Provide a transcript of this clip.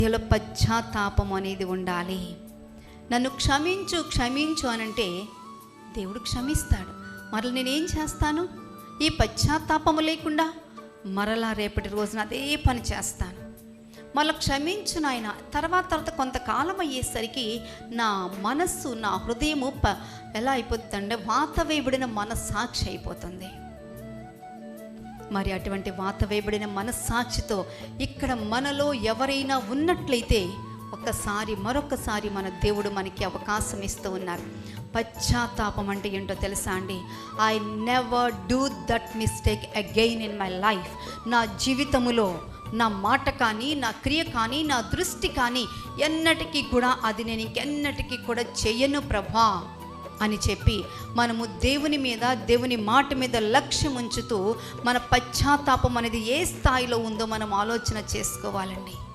హృదయంలో పశ్చాత్తాపం అనేది ఉండాలి. నన్ను క్షమించు క్షమించు అనంటే దేవుడు క్షమిస్తాడు. మరలా నేనేం చేస్తాను? ఈ పశ్చాత్తాపము లేకుండా మరలా రేపటి రోజున అదే పని చేస్తాను. మళ్ళీ క్షమించు నాయన. తర్వాత కొంతకాలం అయ్యేసరికి నా మనస్సు, నా హృదయము ఎలా అయిపోతుందంటే వాత వేయబడిన మనస్సాక్షి అయిపోతుంది. మరి అటువంటి వాత వేయబడిన మనస్సాక్షితో ఇక్కడ మనలో ఎవరైనా ఉన్నట్లయితే మరొకసారి మన దేవుడు మనకి అవకాశం ఇస్తూ ఉన్నారు. పశ్చాత్తాపం అంటే ఏంటో తెలుసా అండి? I never do that mistake again in my life. నా జీవితములో నా మాట కానీ, నా క్రియ కానీ, నా దృష్టి కానీ ఎన్నటికీ కూడా అది నేను ఇంకెన్నటికీ కూడా చెయ్యను ప్రభా అని చెప్పి మనము దేవుని మాట మీద లక్ష్యం ఉంచుతూ మన పశ్చాత్తాపం అనేది ఏ స్థాయిలో ఉందో మనం ఆలోచన చేసుకోవాలండి.